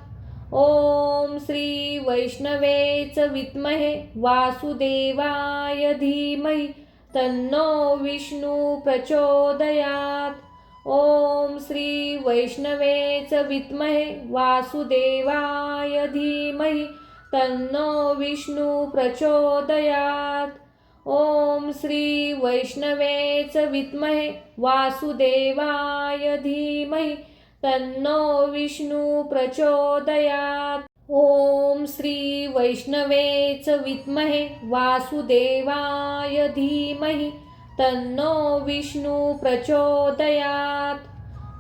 ओम श्री वैष्णवेच विद्महे वासुदेवाय धीमहि तन्नो विष्णु प्रचोदयात्। ओम श्री वैष्णवेच विद्महे वासुदेवाय धीमहि तन्नो विष्णु प्रचोदयात्। ओम श्री वैष्णवेच विद्महे वासुदेवाय धीमहि तन्नो विष्णु प्रचोदयात्। ओम श्री वैष्णवेच विद्महे वासुदेवाय धीमहि तन्नो विष्णु प्रचोदयात्।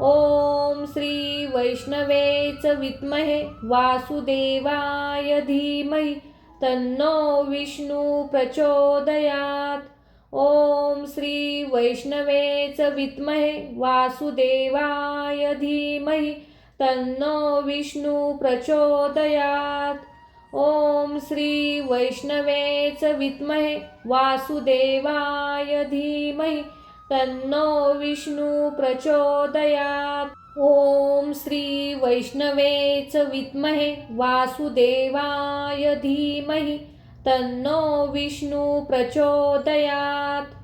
ओम श्री वैष्णवेच विद्महे वासुदेवाय धीमहि तन्नो विष्णु प्रचोदयात्। ओम श्री वैष्णवेच विद्महे वासुदेवाय धीमहि तन्नो विष्णु प्रचोदयात्। ओम श्री वैष्णवेच विद्महे वासुदेवाय धीमहि तन्नो विष्णु प्रचोदयात्। ओम श्री वैष्णवेच विद्महे वासुदेवाय धीमहि तन्नो विष्णु प्रचोदयात्।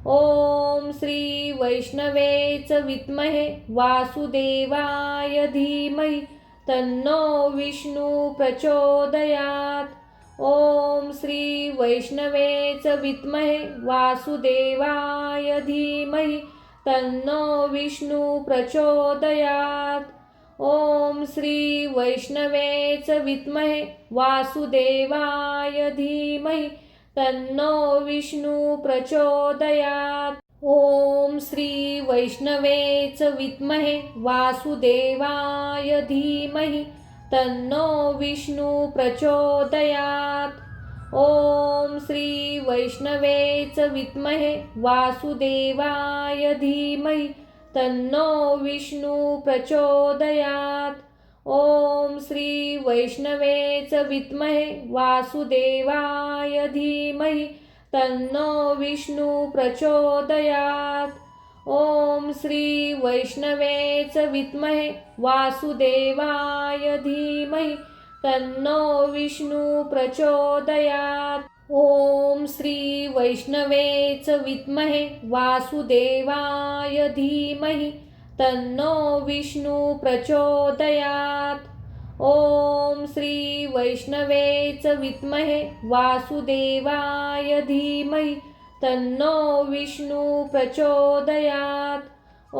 ओम श्री वैष्णवेच विद्महे वासुदेवाय धीमहि तन्नो विष्णु प्रचोदयात्। ओम श्री वैष्णवेच विद्महे वासुदेवाय धीमहि तन्नो विष्णु प्रचोदयात्। ओम श्री वैष्णवेच विद्महे वासुदेवाय धीमहि तन्नो विष्णु प्रचोदयात्। ओम श्री वैष्णवेच विद्महे वासुदेवाय धीमहि तन्नो विष्णु प्रचोदयात्। ओम श्री वैष्णवेच विद्महे वासुदेवाय धीमहि तन्नो विष्णु प्रचोदयात्। ओम श्री वैष्णवेच विद्महे वासुदेवाय धीमहि तन्नो विष्णु प्रचोदयात्। ओम श्री वैष्णवेच विद्महे वासुदेवाय धीमहि तन्नो विष्णु प्रचोदयात्। ओम श्री वैष्णवेच विद्महे वासुदेवाय धीमहि तन्नो विष्णु प्रचोदयात्। ओम श्री वैष्णवेच विद्महे वासुदेवाय धीमहि तन्नो विष्णु प्रचोदयात्।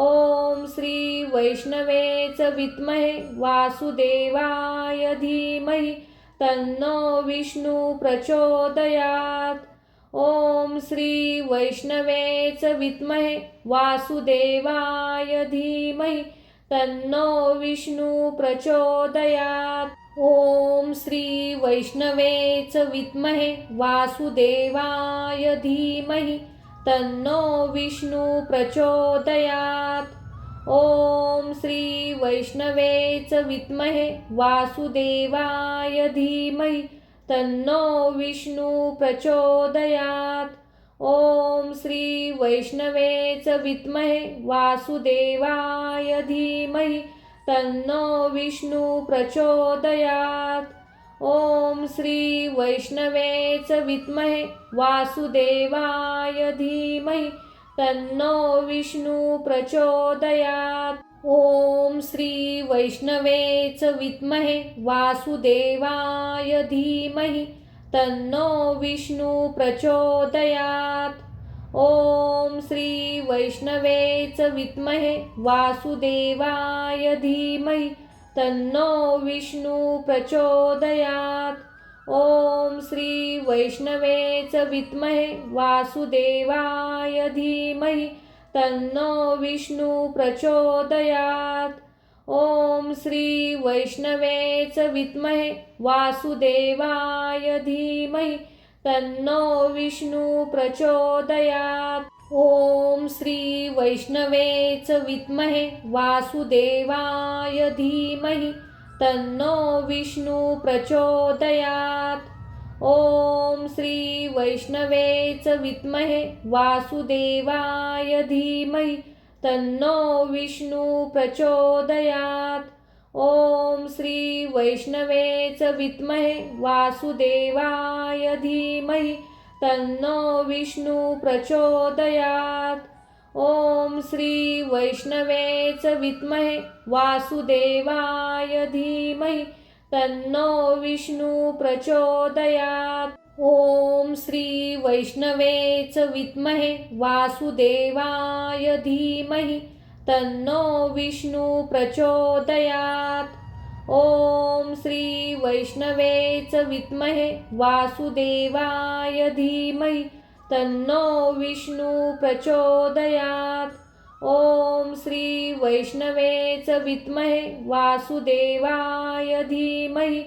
ओम श्री वैष्णवेच विद्महे वासुदेवाय धीमहि तन्नो विष्णु प्रचोदयात्। ओम श्री वैष्णवेच विद्महे वासुदेवाय धीमहि तन्नो विष्णु प्रचोदयात्। ओम श्री वैष्णवेच विद्महे वासुदेवाय धीमहि तन्नो विष्णु प्रचोदयात्। ओम श्री वैष्णवेच विद्महे वासुदेवाय धीमहि तन्नो विष्णु प्रचोदयात्। ओम श्री वैष्णवेच विद्महे वासुदेवाय धीमहि तन्नो विष्णु प्रचोदयात्। ओम श्री वैष्णवेच विद्महे वासुदेवाय धीमहि तन्नो विष्णु प्रचोदयात्। ओम श्री वैष्णवेच विद्महे वासुदेवाय धीमहि तन्नो विष्णु प्रचोदयात्। ओम श्री वैष्णवेच विद्महे वासुदेवाय धीमहि तन्नो विष्णु प्रचोदयात्। ओम श्री वैष्णवेच विद्महे वासुदेवाय धीमहि तन्नो विष्णु प्रचोदयात्। ओम श्री वैष्णवेच विद्महे वासुदेवाय धीमहि तन्नो विष्णु प्रचोदयात्। ओम श्री वैष्णवेच विद्महे वासुदेवाय धीमहि तन्नो विष्णु प्रचोदयात्। ओम श्री वैष्णवेच विद्महे वासुदेवाय धीमहि तन्नो विष्णु प्रचोदयात्। ओम श्री वैष्णवे च विद्महे वासुदेवाय धीमहि तन्नो विष्णु प्रचोदयात्। ओम श्री वैष्णवे च विद्महे वासुदेवाय धीमहि तन्नो विष्णु प्रचोदयात्। ओम श्री वैष्णवे च विद्महे वासुदेवाय धीमहि तन्नो विष्णु प्रचोदयात्। ओम श्री वैष्णवे च विद्महे वासुदेवाय धीमहि तन्नो विष्णु प्रचोदयात्। ओम श्री वैष्णवे च विद्महे वासुदेवाय धीमहि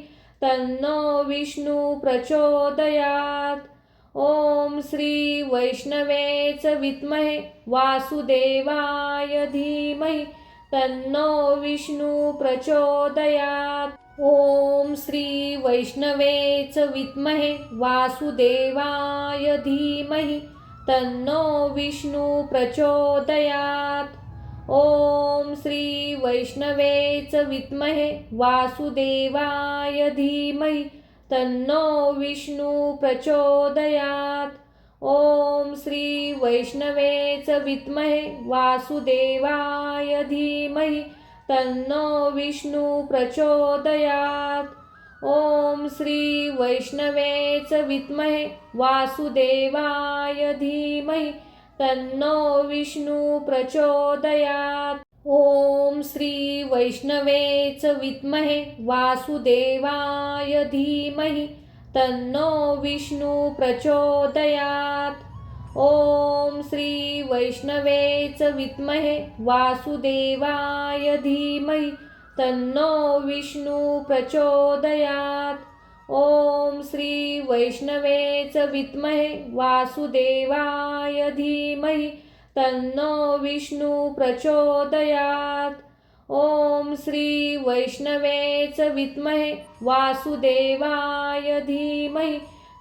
तन्नो विष्णु प्रचोदयात्। ओम श्री वैष्णवे च विद्महे वासुदेवाय धीमहि तन्नो विष्णु प्रचोदयात्। ओम श्री वैष्णवे च विद्महे वासुदेवाय धीमहि तन्नो विष्णु प्रचोदयात्। ओम श्री वैष्णवे च विद्महे वासुदेवाय धीमहि तन्नो विष्णु प्रचोदयात्। ओम श्री वैष्णवे च विद्महे वासुदेवाय धीमहि तन्नो विष्णु प्रचोदयात्। ओम श्री वैष्णवे च विद्महे वासुदेवाय धीमहि तन्नो विष्णु प्रचोदयात्। ओम श्री वैष्णवे च विद्महे वासुदेवाय धीमहि तन्नो विष्णु प्रचोदयात्। ओम श्री वैष्णवे च विद्महे वासुदेवाय धीमहि तन्नो विष्णु प्रचोदयात्। ओम श्री वैष्णवे च विद्महे वासुदेवाय धीमहि तन्नो विष्णु प्रचोदयात्। ओम श्री वैष्णवे च विद्महे वासुदेवाय धीमहि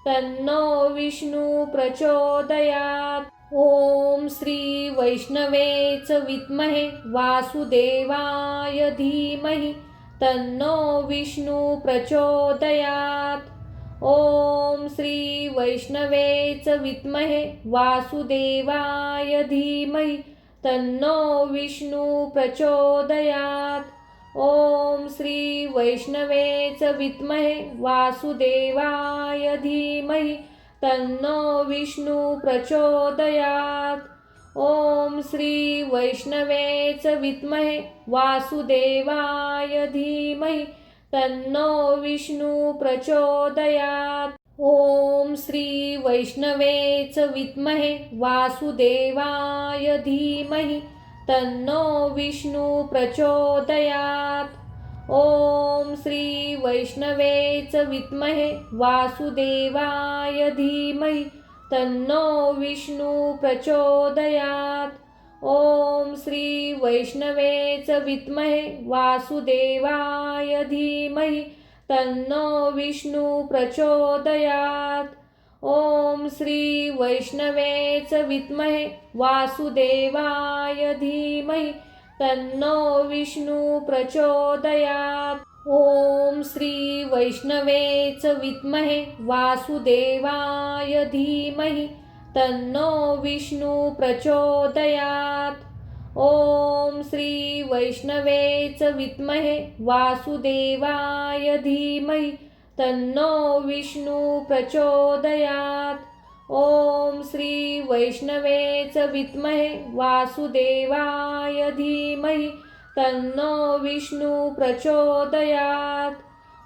तन्नो विष्णु प्रचोदयात्। ओम श्री वैष्णवे च विद्महे वासुदेवाय धीमहि तन्नो विष्णु प्रचोदयात्। ओम श्री वैष्णवे च विद्महे वासुदेवाय धीमहि तन्नो विष्णु प्रचोदयात्। ओम श्री वैष्णवे च विद्महे वासुदेवाय धीमहि तन्नो विष्णु प्रचोदयात्। ओम श्री वैष्णवे च विद्महे वासुदेवाय धीमहि तन्नो विष्णु प्रचोदयात्। ओम श्री वैष्णवे च विद्महे वासुदेवाय धीमहि तन्नो विष्णु प्रचोदयात्। ओम श्री वैष्णवे च विद्महे वासुदेवाय धीमहि तन्नो विष्णु प्रचोदयात्। ओम श्री वैष्णवे च विद्महे वासुदेवाय धीमहि तन्नो विष्णु प्रचोदयात्। ओम श्री वैष्णवे च विद्महे वासुदेवाय धीमहि तन्नो विष्णु प्रचोदयात्। ओम श्री वैष्णवे च विद्महे वासुदेवाय धीमहि तन्नो विष्णु प्रचोदयात्। ओम श्री वैष्णवे च विद्महे वासुदेवाय धीमहि तन्नो विष्णु प्रचोदयात्। ओम श्री वैष्णवे च विद्महे वासुदेवाय धीमहि तन्नो विष्णु प्रचोदयात्।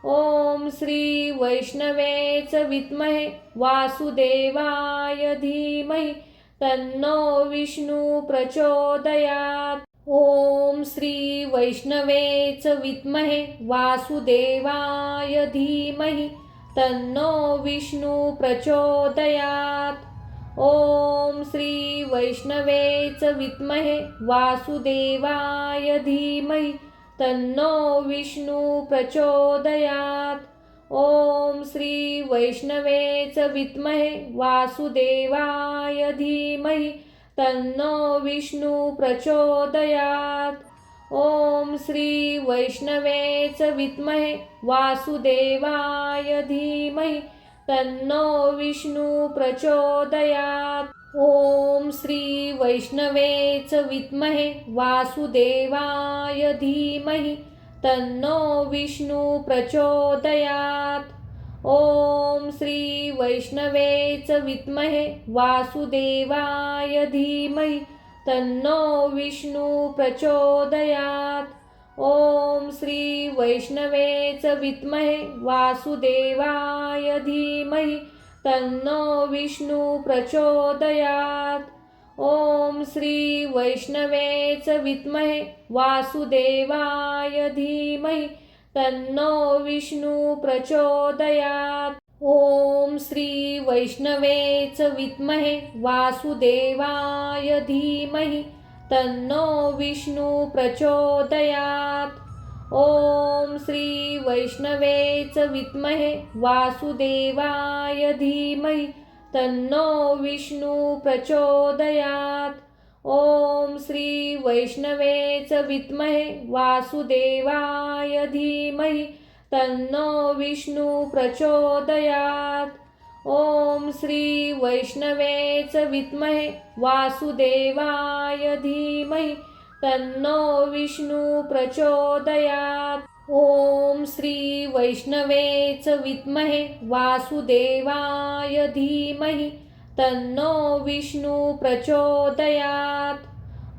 ओम श्री वैष्णवे च विद्महे वासुदेवाय धीमहि तन्नो विष्णु प्रचोदयात्। ओम श्री वैष्णवे च विद्महे वासुदेवाय धीमहि तन्नो विष्णु प्रचोदयात्। ओम श्री वैष्णवे च विद्महे वासुदेवाय धीमहि तन्नो विष्णु प्रचोदयात्। ओम श्री वैष्णवे च विद्महे वासुदेवाय धीमहि तन्नो विष्णु प्रचोदयात्। ओम श्री वैष्णवेच विद्महे वासुदेवाय धीमहि तन्नो विष्णु प्रचोदयात्। ओम श्री वैष्णवेच विद्महे वासुदेवाय धीमहि तन्नो विष्णु प्रचोदयात्। ओम श्री वैष्णवेच विद्महे वासुदेवाय धीमहि तन्नो विष्णु प्रचोदयात्। ओम श्री वैष्णवेच विद्महे वासुदेवाय धीमहि तन्नो विष्णु प्रचोदयात्। ओम श्री वैष्णवेच विद्महे वासुदेवाय धीमहि तन्नो विष्णु प्रचोदयात्। ओम श्री वैष्णवेच विद्महे वासुदेवाय धीमहि तन्नो विष्णु प्रचोदयात्। ओम श्री वैष्णवेच विद्महे वासुदेवाय धीमहि तन्नो विष्णु प्रचोदयात्। ओम श्री वैष्णवेच विद्महे वासुदेवाय धीमहि तन्नो विष्णु प्रचोदयात्। ओम श्री वैष्णवेच विद्महे वासुदेवाय धीमहि तन्नो विष्णु प्रचोदयात्। ओम श्री वैष्णवेच विद्महे वासुदेवाय धीमहि तन्नो विष्णु प्रचोदयात्।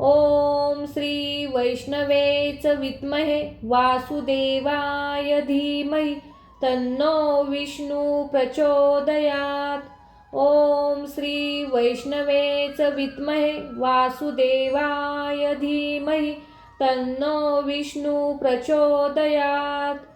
ओम श्री वैष्णवेच विद्महे वासुदेवाय धीमहि तन्नो विष्णु प्रचोदयात्। ओम श्री वैष्णवेच विद्महे वासुदेवाय धीमहि तन्नो विष्णु प्रचोदयात्।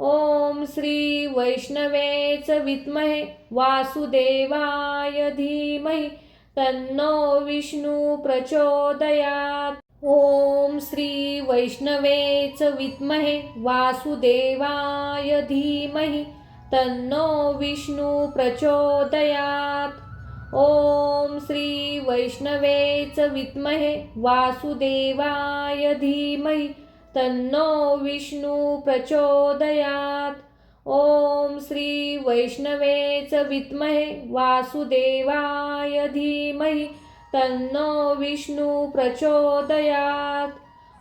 ओम श्री वैष्णवेच विद्महे वासुदेवाय धीमहि तन्नो विष्णु प्रचोदयात्। ओम श्री वैष्णवेच विद्महे वासुदेवाय धीमहि तन्नो विष्णु प्रचोदयात्। ओम श्री वैष्णवेच विद्महे वासुदेवाय धीमहि तन्नो विष्णु प्रचोदयात्। ओम श्री वैष्णवेच विद्महे वासुदेवाय धीमहि तन्नो विष्णु प्रचोदयात्।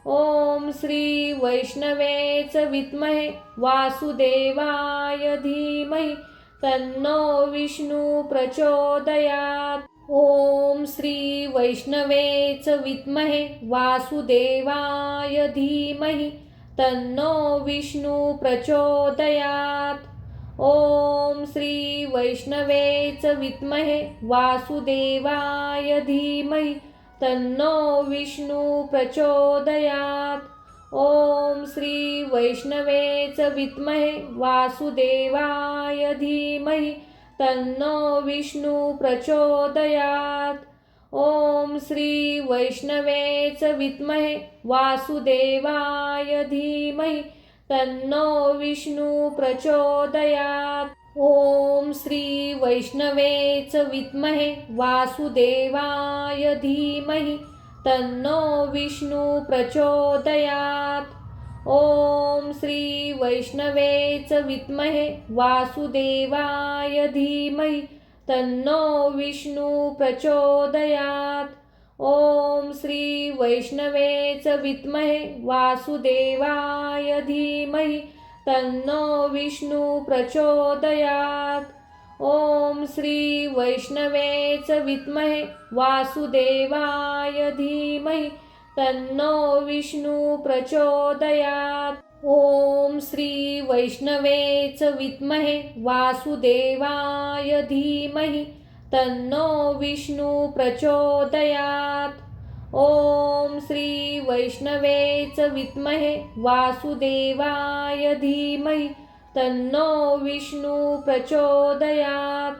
ओम श्री वैष्णवेच विद्महे वासुदेवाय धीमहि तन्नो विष्णु प्रचोदयात्। ओम श्री वैष्णवेच विद्महे वासुदेवाय धीमहि तन्नो विष्णु प्रचोदयात्। ओम श्री वैष्णवेच विद्महे वासुदेवाय धीमहि तन्नो विष्णु प्रचोदयात्। ओम श्री वैष्णवेच विद्महे वासुदेवाय धीमहि तन्नो विष्णु प्रचोदयात्। ओम श्री वैष्णवेच विद्महे वासुदेवाय धीमहि तन्नो विष्णु प्रचोदयात्। ओम श्री वैष्णवेच विद्महे वासुदेवाय धीमहि तन्नो विष्णु प्रचोदयात्। ओम श्री वैष्णवेच विद्महे वासुदेवाय धीमहि तन्नो विष्णु प्रचोदयात्। ओम श्री वैष्णवेच विद्महे वासुदेवाय धीमहि तन्नो विष्णु प्रचोदयात्। ओम श्री वैष्णवेच विद्महे वासुदेवाय धीमहि तन्नो विष्णु प्रचोदयात्। ओम श्री वैष्णवेच विद्महे वासुदेवाय धीमहि तन्नो विष्णु प्रचोदयात्। ओम श्री वैष्णवेच विद्महे वासुदेवाय धीमहि तन्नो विष्णु प्रचोदयात्।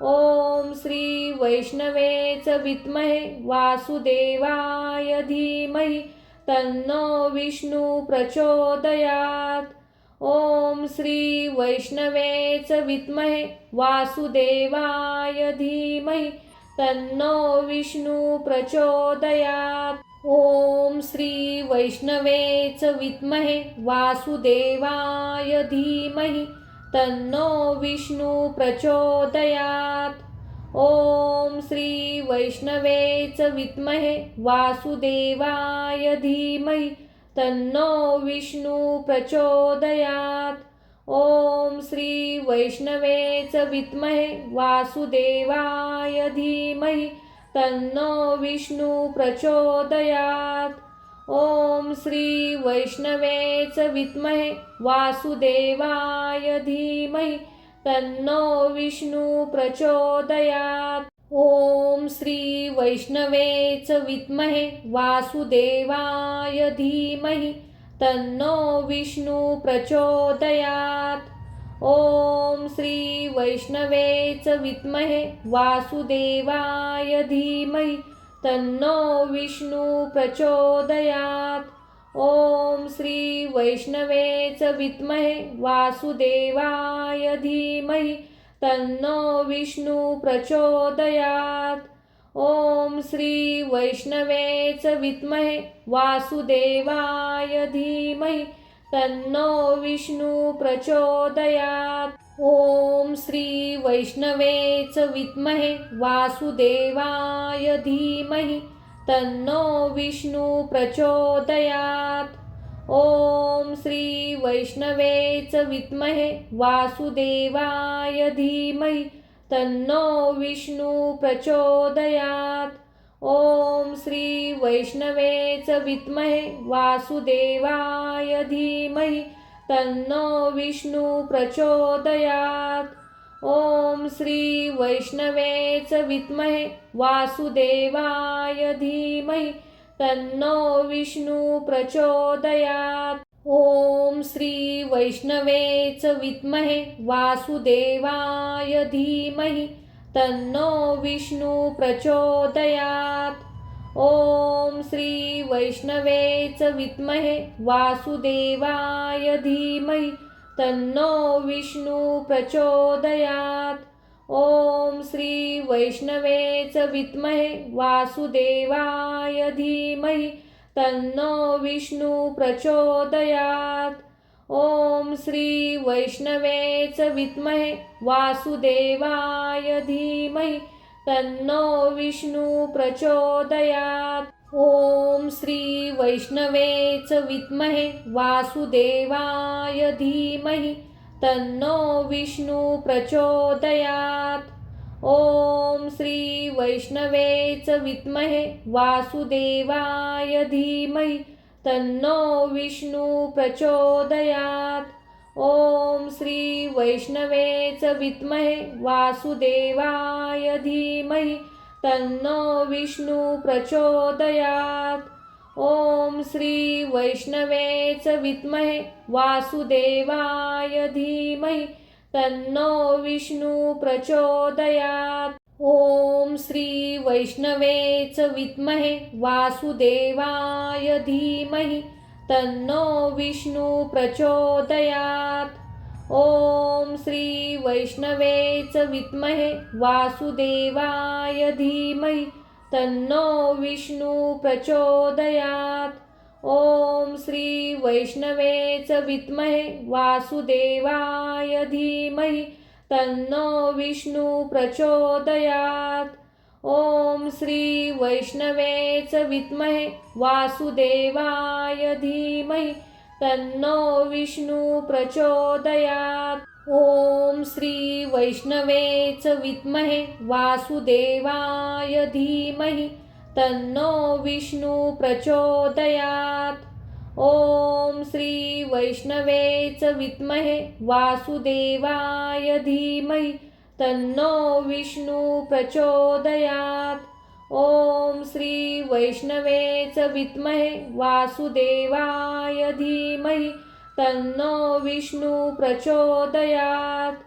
ओम श्री वैष्णवेच विद्महे वासुदेवाय धीमहि तन्नो विष्णु प्रचोदयात्। ओम श्री वैष्णवेच विद्महे वासुदेवाय धीमहि तन्नो विष्णु प्रचोदयात्। ओम श्री वैष्णवेच विद्महे वासुदेवाय धीमहि तन्नो विष्णु प्रचोदयात्। ओम श्री वैष्णवेच विद्महे वासुदेवाय धीमहि तन्नो विष्णु प्रचोदयात्। ओम श्री वैष्णवेच विद्महे वासुदेवाय धीमहि तन्नो विष्णु प्रचोदयात्। ओम श्री वैष्णवेच विद्महे वासुदेवाय धीमहि तन्नो विष्णु प्रचोदयात्। ओम श्री वैष्णवेच विद्महे वासुदेवाय धीमहि तन्नो विष्णु प्रचोदयात्। ओम श्री वैष्णवेच विद्महे वासुदेवाय धीमहि तन्नो विष्णु प्रचोदयात्। ओम श्री वैष्णवेच विद्महे वासुदेवाय धीमहि तन्नो विष्णु प्रचोदयात्। ओम श्री वैष्णवेच विद्महे वासुदेवाय धीमहि तन्नो विष्णु प्रचोदयात्। ओम श्री वैष्णवेच विद्महे वासुदेवाय धीमहि तन्नो विष्णु प्रचोदयात्। ओम श्री वैष्णवेच विद्महे वासुदेवाय धीमहि तन्नो विष्णु प्रचोदयात्। ओम श्री वैष्णवेच विद्महे वासुदेवाय धीमहि तन्नो विष्णु प्रचोदयात्। ओम श्री वैष्णवेच विद्महे वासुदेवाय धीमहि तन्नो विष्णु प्रचोदयात्। ओम श्री वैष्णवेच विद्महे वासुदेवाय धीमहि तन्नो विष्णु प्रचोदयात्। ओम श्री वैष्णवेच विद्महे वासुदेवाय धीमहि तन्नो विष्णु प्रचोदयात्। ओम श्री वैष्णवेच विद्महे वासुदेवाय धीमहि तन्नो विष्णु प्रचोदयात्। ओम श्री वैष्णवेच विद्महे वासुदेवाय धीमहि तन्नो विष्णु प्रचोदयात्। ओम श्री वैष्णवेच विद्महे वासुदेवाय धीमहि तन्नो विष्णु प्रचोदयात्। ओम श्री वैष्णवेच विद्महे वासुदेवाय धीमहि तन्नो विष्णु प्रचोदयात्। ओम श्री वैष्णवेच विद्महे वासुदेवाय धीमहि तन्नो विष्णु प्रचोदयात्। ओम श्री वैष्णवेच विद्महे वासुदेवाय धीमहि तन्नो विष्णु प्रचोदयात्। ओम श्री वैष्णवेच विद्महे वासुदेवाय धीमहि तन्नो विष्णु प्रचोदयात्। ओम श्री वैष्णवेच विद्महे वासुदेवाय धीमहि तन्नो विष्णु प्रचोदयात्। ओम श्री वैष्णवेच विद्महे वासुदेवाय धीमहि तन्नो विष्णु प्रचोदयात्। ओम श्री वैष्णवेच विद्महे वासुदेवाय धीमहि तन्नो विष्णु प्रचोदयात्। ओम श्री वैष्णवेच विद्महे वासुदेवाय धीमहि तन्नो विष्णु प्रचोदयात्। ओम श्री वैष्णवेच विद्महे वासुदेवाय धीमहि तन्नो विष्णु प्रचोदयात्। ओम श्री वैष्णवेच विद्महे वासुदेवाय धीमहि तन्नो विष्णु प्रचोदयात्।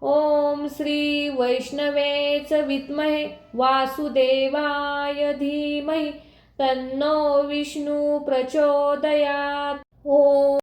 ओम श्री वैष्णवेच विद्महे वासुदेवाय धीमहि तन्नो विष्णु प्रचोदयात्। ओम